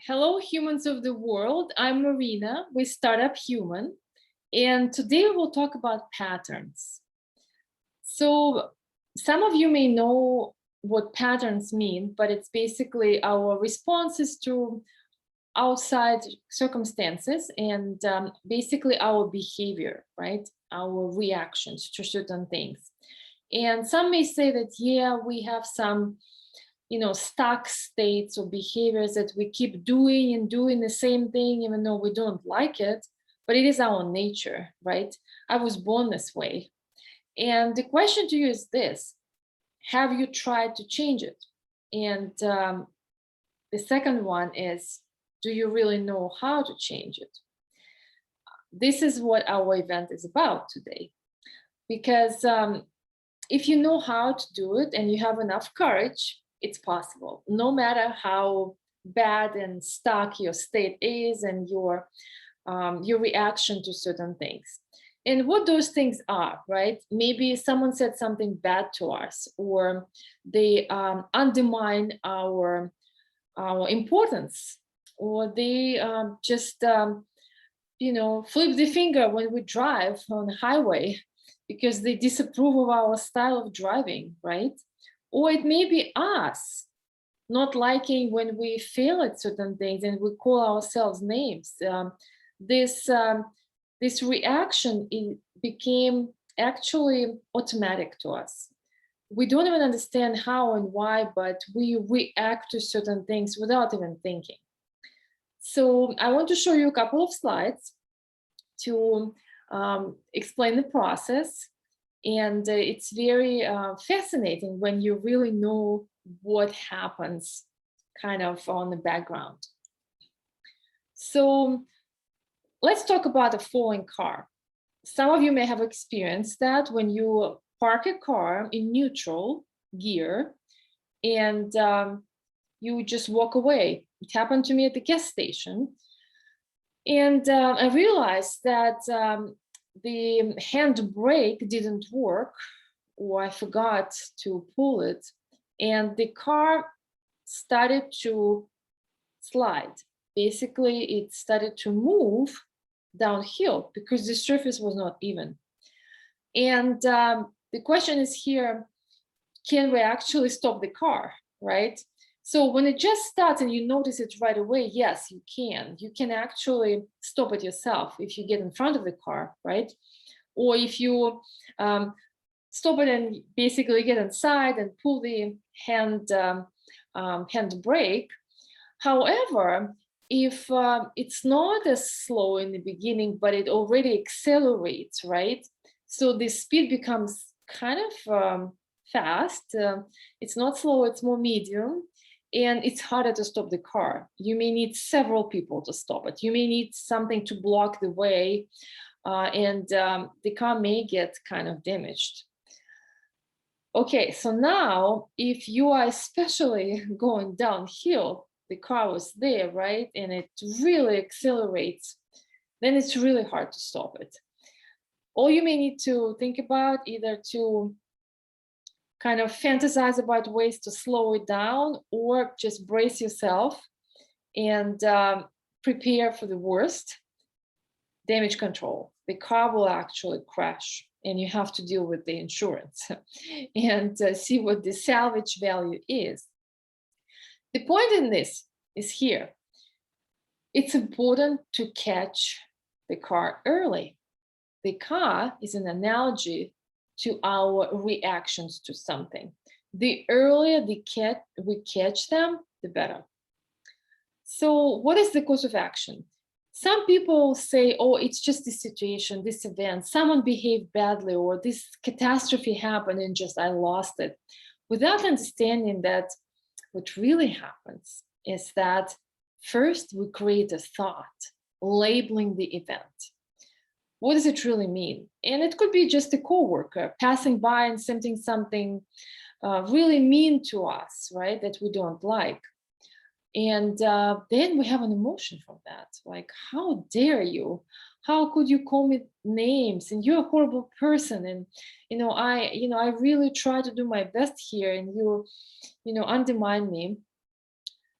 Hello, humans of the world. I'm Marina with Startup Human, and today we'll talk about patterns. So, some of you may know what patterns mean, but it's basically our responses to outside circumstances and basically our behavior, right? Our reactions to certain things. And some may say that, yeah, we have some stuck states or behaviors that we keep doing and doing the same thing even though we don't like it, but it is our nature, right? I was born this way. And the question to you is this: have you tried to change it? And the second one is, do you really know how to change it? This is what our event is about today, because if you know how to do it and you have enough courage, it's possible, no matter how bad and stuck your state is and your reaction to certain things. And what those things are, right? Maybe someone said something bad to us, or they undermine our importance, or they just flip the finger when we drive on the highway because they disapprove of our style of driving, right? Or it may be us not liking when we fail at certain things and we call ourselves names. This reaction became actually automatic to us. We don't even understand how and why, but we react to certain things without even thinking. So I want to show you a couple of slides to explain the process. And it's very fascinating when you really know what happens kind of on the background. So let's talk about a falling car. Some of you may have experienced that when you park a car in neutral gear and you just walk away. It happened to me at the gas station. And I realized that the handbrake didn't work, or I forgot to pull it, and the car started to slide. Basically, it started to move downhill because the surface was not even. And the question is here, can we actually stop the car, right? So when it just starts and you notice it right away, yes, you can. You can actually stop it yourself if you get in front of the car, right? Or if you stop it and basically get inside and pull the hand brake. However, if it's not as slow in the beginning, but it already accelerates, right? So the speed becomes kind of fast. It's not slow, it's more medium. And it's harder to stop the car. You may need several people to stop it. You may need something to block the way, and the car may get kind of damaged. Okay, so now if you are especially going downhill, the car was there, right? And it really accelerates, then it's really hard to stop it. All you may need to think about either to kind of fantasize about ways to slow it down, or just brace yourself and prepare for the worst. Damage control. The car will actually crash and you have to deal with the insurance and see what the salvage value is. The point in this is here. It's important to catch the car early. The car is an analogy to our reactions to something. The earlier we catch them, the better. So what is the course of action? Some people say, oh, it's just this situation, this event, someone behaved badly, or this catastrophe happened and just I lost it, without understanding that what really happens is that first we create a thought, labeling the event. What does it really mean? And it could be just a coworker passing by and saying something really mean to us, right, that we don't like. And then we have an emotion from that, like, how dare you? How could you call me names? And you're a horrible person. And I really try to do my best here, and you undermine me.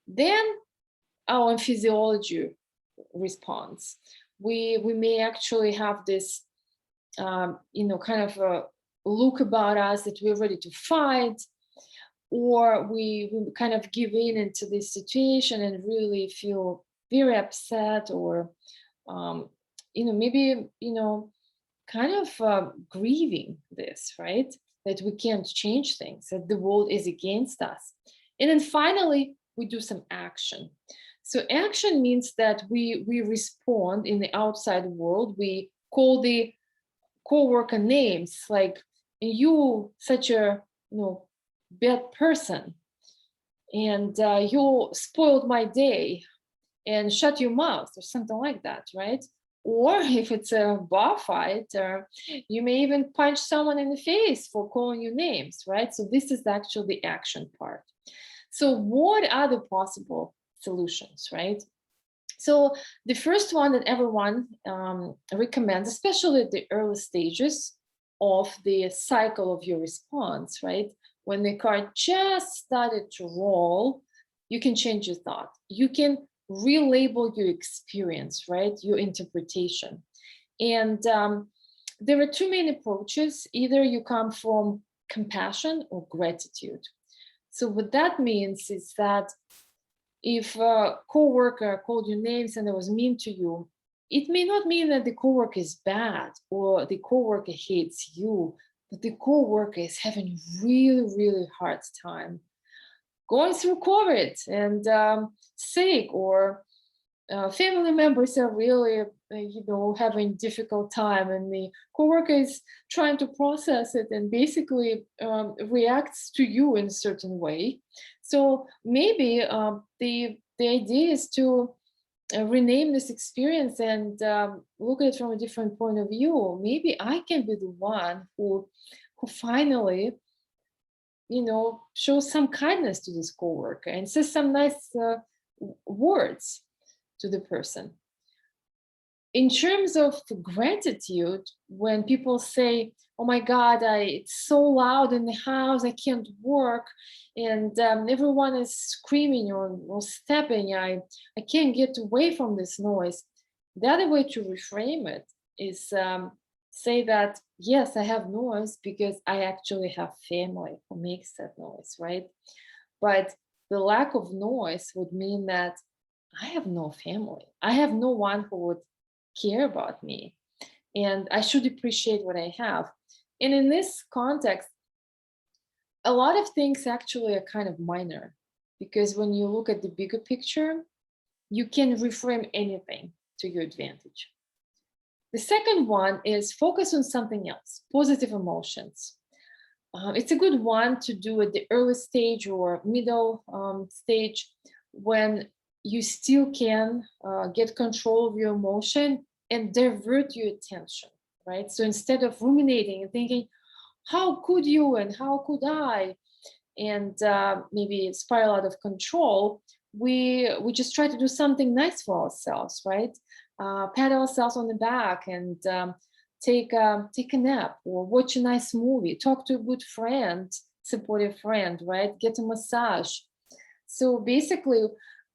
Then our physiology response. We may actually have this, kind of a look about us that we're ready to fight, or we kind of give in into this situation and really feel very upset, or maybe kind of grieving this, right? That we can't change things, that the world is against us. And then finally, we do some action. So action means that we respond in the outside world. We call the co-worker names, like, you such a bad person, and you spoiled my day, and shut your mouth, or something like that, right? Or if it's a bar fight, you may even punch someone in the face for calling you names, right? So this is actually the action part. So what are the possible solutions, right? So the first one that everyone recommends, especially at the early stages of the cycle of your response, right? When the card just started to roll, you can change your thought. You can relabel your experience, right? Your interpretation. And there are two main approaches. Either you come from compassion or gratitude. So what that means is that if a coworker called you names and it was mean to you, it may not mean that the coworker is bad or the coworker hates you, but the coworker is having a really, really hard time going through COVID and sick, or family members are really, having difficult time, and the coworker is trying to process it and basically reacts to you in a certain way. So maybe the idea is to rename this experience and look at it from a different point of view. Maybe I can be the one who finally show some kindness to this coworker and say some nice words to the person. In terms of gratitude, when people say, "Oh my God, it's so loud in the house, I can't work, and everyone is screaming or stepping, I can't get away from this noise." The other way to reframe it is say that, yes, I have noise because I actually have family who makes that noise, right? But the lack of noise would mean that I have no family. I have no one who would care about me. And I should appreciate what I have. And in this context, a lot of things actually are kind of minor, because when you look at the bigger picture, you can reframe anything to your advantage. The second one is focus on something else, positive emotions. It's a good one to do at the early stage or middle stage, when you still can get control of your emotion and divert your attention, right? So instead of ruminating and thinking, how could you and how could I, and maybe spiral out of control, we just try to do something nice for ourselves, right? Pat ourselves on the back and take a nap, or watch a nice movie, talk to a good friend, supportive friend, right? Get a massage. So basically,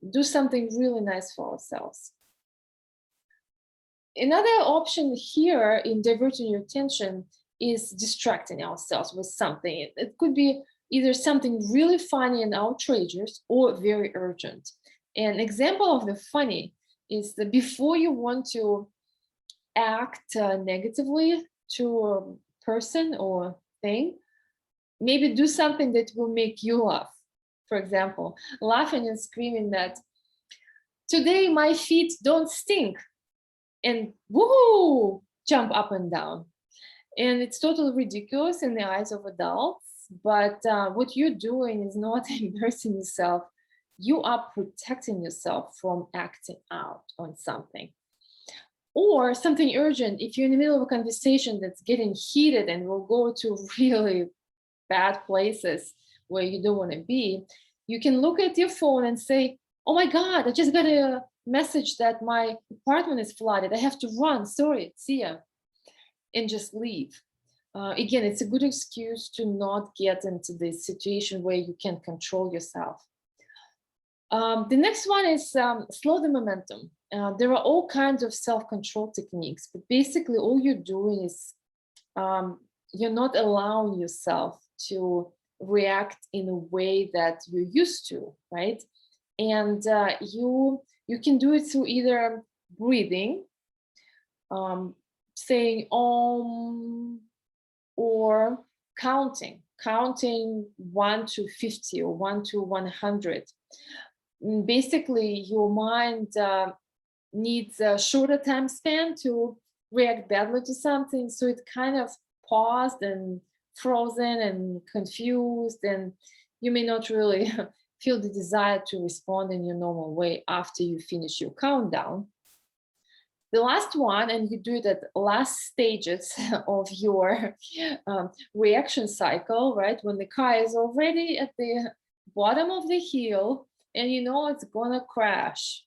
do something really nice for ourselves. Another option here in diverting your attention is distracting ourselves with something. It could be either something really funny and outrageous or very urgent. An example of the funny is that before you want to act negatively to a person or thing, maybe do something that will make you laugh. For example, laughing and screaming that, "Today my feet don't stink," and woohoo, jump up and down. And it's totally ridiculous in the eyes of adults, but what you're doing is not embarrassing yourself. You are protecting yourself from acting out on something. Or something urgent, if you're in the middle of a conversation that's getting heated and will go to really bad places where you don't want to be, you can look at your phone and say, "Oh my God, I just got a message that my apartment is flooded. I have to run. Sorry, see ya." And just leave. Again, it's a good excuse to not get into this situation where you can control yourself. The next one is slow the momentum. There are all kinds of self-control techniques, but basically all you're doing is you're not allowing yourself to react in a way that you're used to, right? And you can do it through either breathing, saying or counting 1 to 50 or 1 to 100. Basically, your mind needs a shorter time span to react badly to something, so it kind of paused and frozen and confused, and you may not really feel the desire to respond in your normal way after you finish your countdown. The last one, and you do it at last stages of your reaction cycle, right? When the car is already at the bottom of the hill and you know it's gonna crash.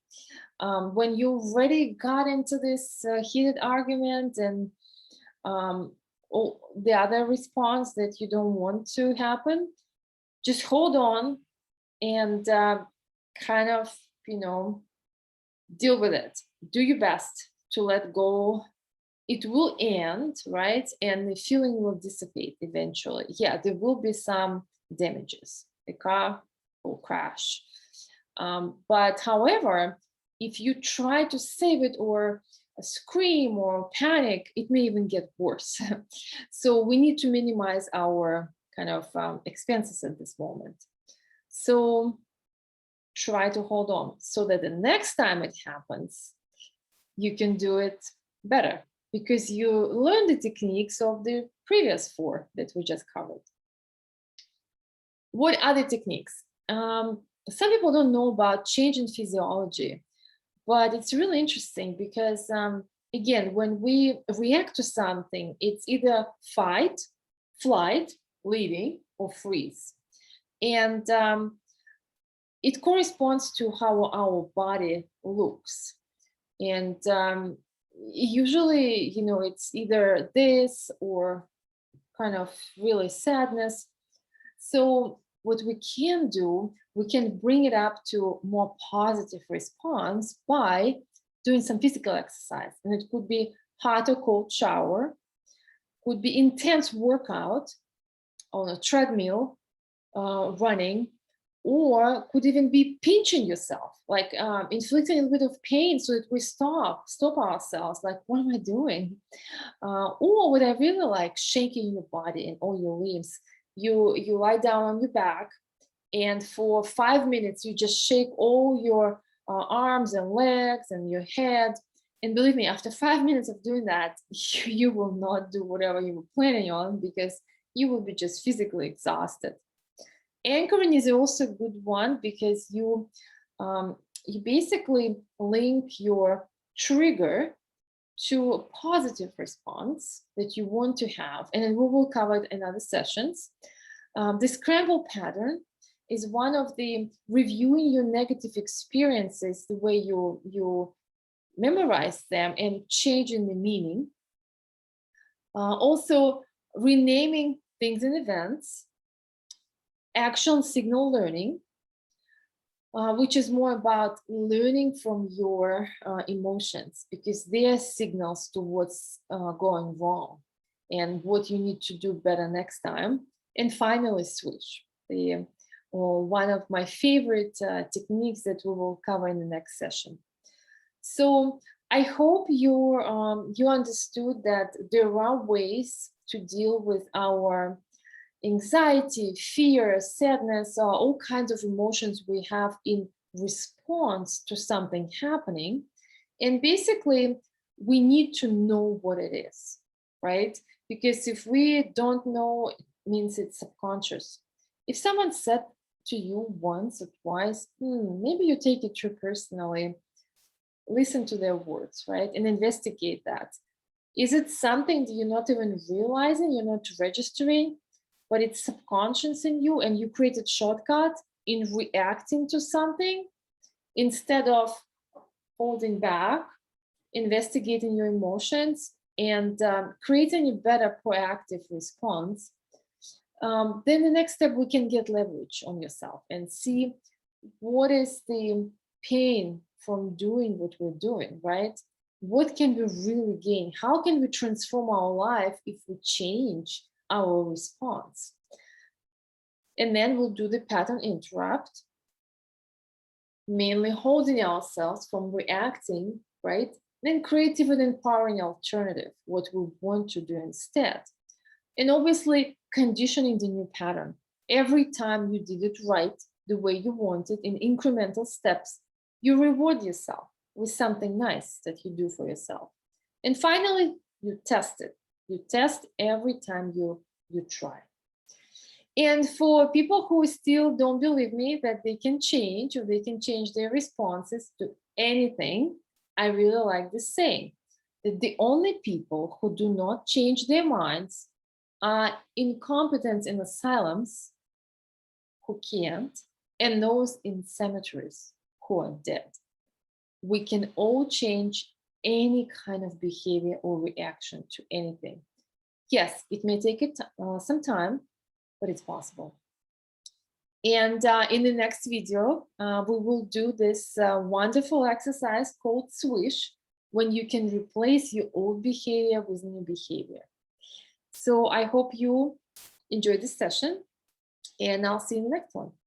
When you already got into this heated argument and the other response that you don't want to happen, just hold on and kind of, deal with it. Do your best to let go. It will end, right? And the feeling will dissipate eventually. Yeah, there will be some damages. The car will crash. But however, if you try to save it or scream or panic, it may even get worse. So we need to minimize our kind of expenses at this moment. So try to hold on so that the next time it happens, you can do it better because you learned the techniques of the previous 4 that we just covered. What other techniques? Some people don't know about change in physiology, but it's really interesting because, again, when we react to something, it's either fight, flight, leaving, or freeze. And it corresponds to how our body looks. And usually, it's either this or kind of really sadness. So what we can do, we can bring it up to more positive response by doing some physical exercise. And it could be hot or cold shower, could be intense workout on a treadmill, running, or could even be pinching yourself, like inflicting a little bit of pain so that we stop ourselves, like, what am I doing? Or what I really like, shaking your body and all your limbs. You lie down on your back, and for 5 minutes, you just shake all your arms and legs and your head. And believe me, after 5 minutes of doing that, you will not do whatever you were planning on because you will be just physically exhausted. Anchoring is also a good one because you basically link your trigger to a positive response that you want to have, and we will cover it in other sessions. The scramble pattern is one of the reviewing your negative experiences, the way you memorize them and changing the meaning. Also, renaming things and events. Action signal learning, which is more about learning from your emotions because they are signals to what's going wrong and what you need to do better next time. And finally, switch. One of my favorite techniques that we will cover in the next session. So I hope you understood that there are ways to deal with our anxiety, fear, sadness, all kinds of emotions we have in response to something happening. And basically, we need to know what it is, right? Because if we don't know, it means it's subconscious. If someone said to you once or twice, maybe you take it too personally, listen to their words, right? And investigate that. Is it something that you're not even realizing, you're not registering, but it's subconscious in you and you created shortcut in reacting to something instead of holding back, investigating your emotions and creating a better proactive response, then the next step, we can get leverage on yourself and see what is the pain from doing what we're doing, right? What can we really gain? How can we transform our life if we change our response? And then we'll do the pattern interrupt, mainly holding ourselves from reacting, right? Then creative and empowering alternative, what we want to do instead. And obviously conditioning the new pattern. Every time you did it right, the way you wanted in incremental steps, you reward yourself with something nice that you do for yourself. And finally, you test it. You test every time you try. And for people who still don't believe me that they can change or they can change their responses to anything, I really like this saying that the only people who do not change their minds are incompetent in asylums who can't, and those in cemeteries who are dead. We can all change any kind of behavior or reaction to anything. Yes, it may take some time, but it's possible. And in the next video, we will do this wonderful exercise called swish, when you can replace your old behavior with new behavior. So I hope you enjoyed this session, and I'll see you in the next one.